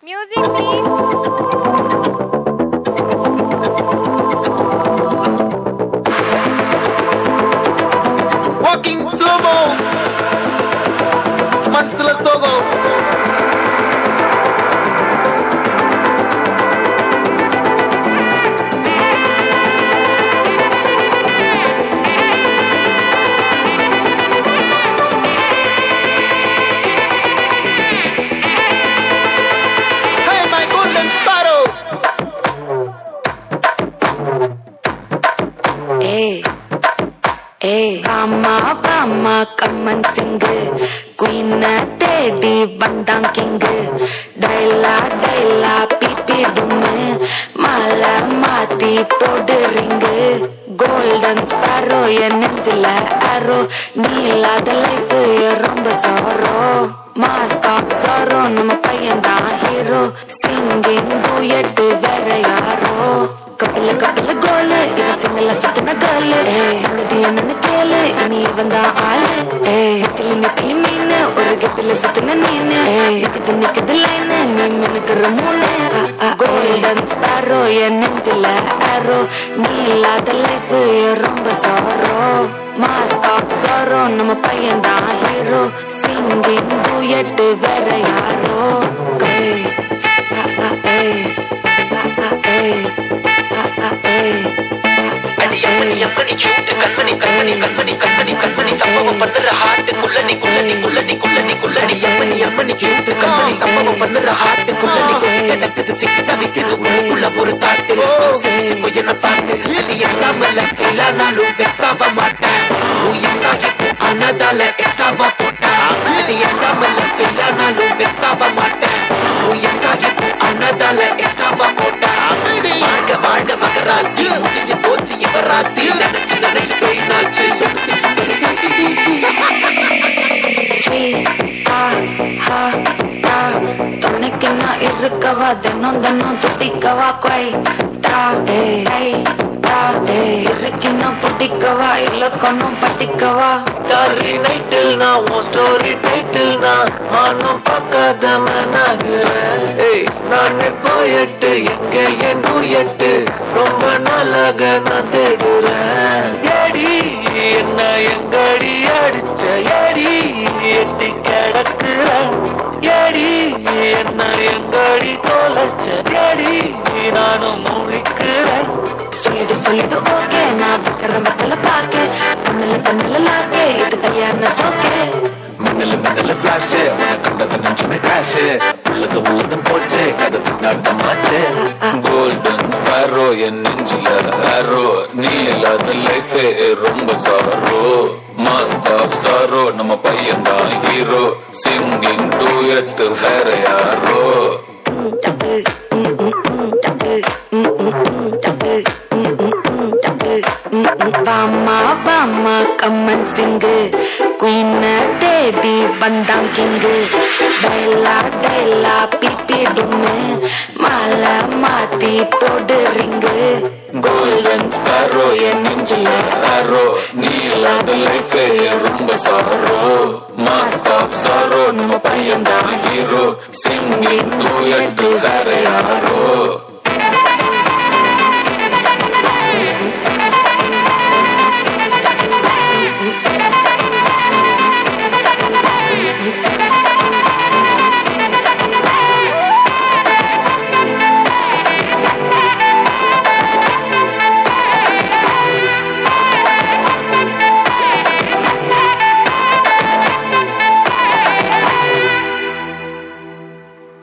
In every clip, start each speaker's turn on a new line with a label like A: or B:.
A: Music, please.
B: Walking slow-mo, మనసుల సోగం. Hey, my golden sparrow.
C: Bama கம்மன் சிங்கு குயின தேடி வந்தான் கிங்கு டைலா டைலா பிபி டும்மு மாலை மாத்தி போடு ரிங்கு கோல்டன் ஸ்பாரோ என் நெஞ்சில ஆரோ நீ இல்லாத லைஃப் ரொம்ப சோரோ மாஸ்க் ஆஃப் சோரோ நம்ம பையன்தான் ஹீரோ சிங்கிங் டூயட் வேற யாரோ கப்பல கப்பல கோலு இவ சிங்கல சுத்தின கேளு சங்கதி என்னன்னு கேளு இனி வந்தான் ஆளு நெத்திலி நெத்திலி மீனு ஒரு கத்தில சுத்தின நீனு நிக்குது நிக்குது லைனு நீ மினுக்குற மூணு கோல்டன் ஸ்பாரோ என் நெஞ்சில ஆரோ நீ இல்லாத லைஃப் ரொம்ப சோரோ மாஸ்க் ஆஃப் சோரோ நம்ம பையன்தான் ஹீரோ சிங்கிங் டூயட் வேற யாரோ
D: அடி cute கண்மணி கண்மணி கண்மணி கண்மணி கண்மணி சம்பவம் பண்ணுற ஹார்ட்டுக்குள்ள நீ அம்மணி cute கண்மணி சம்பவம் பண்ணுற ஹார்ட்டுக்குள்ள நீ கிடக்குது சிக்கி தவிக்குது உள்ளுக்குள்ள ஒரு தாட்டு சிரிச்சுக்கோ என்ன பார்த்து அது எக்ஸாம்பிள் இல்லைனாலும் வெக்ஸாக மாட்டேன் எக்ஸாகிட்டு ஆனதால எக்ஸாவா போட்டேன் அது எக்ஸாம்பிள் இல்லைனாலும் வெக்ஸாக மாட்டேன் எக்ஸாகிட்டு ஆனதால எக்ஸாவா போட்டேன் வாழ்க வாழ்க மகராசி முடிஞ்சு போச்சு இவ ராசி நினைச்சு நினைச்சு போயினாச்சு
C: துணைக்கு நான் இருக்கவா தினம் தினம் துட்டிக்கவா கொய் இருக்கினா புட்டிக்கவா இலக்கணும் பட்டிக்கவா
D: ஸ்டாரி நைட்டில் நான் உன் ஸ்டோரி டைட்டில் நான் மானம் பார்க்காத மனாகிறேன் நான் போயிட்டு எங்க என் எட்டு ரொம்ப நாளாக நான் தேடுறேன் ஏடி என்ன எங்கடி அடிச்ச ஏடி எட்டி கிடக்குறேன் ஏடி என்ன எங்கடி தொலைச்ச ஏடி நானும் முழிக்கிறேன்
C: சொல்லிடு ஓகே நான் வைக்கிற மத்தல பாக்க தன்னல லாக்கே இது கல்யாண சோக்கே
D: மின்னல ஃபிளாஷ் உன கண்டது நெஞ்சுமே கிராஷ் உள்ளது ஊர்தம் போச்சே கதை திண்டாட்டமாச்சே கோல்டன் ஸ்பாரோ என் நெஞ்சில ஆரோ நீ இல்லாத லைஃபே ரொம்ப சாரோ மாஸ்க் ஆஃப் சாரோ நம்ம பையன்தான் ஹீரோ சிங்கிங் டூயட் வேற யாரோ
C: பாமா கம்மன் சிங்கு குயின தேடி வந்தான் கிங்கு டைலா டைலா பிபி டும்மு மாலை மாத்தி போடு ரிங்கு
D: கோல்டன் ஸ்பாரோ என் நெஞ்சில ஆரோ நீ இல்லாத லைஃபே ரொம்ப சாரோ மாஸ்க் ஆஃப் சாரோ நம்ம பையன்தான் ஹீரோ சிங்கிங் டூயட் வேற யாரோ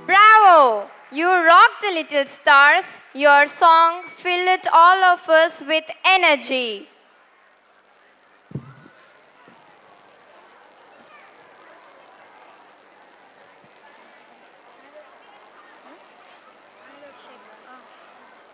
A: Bravo! You rocked the little stars. Your song filled all of us with energy.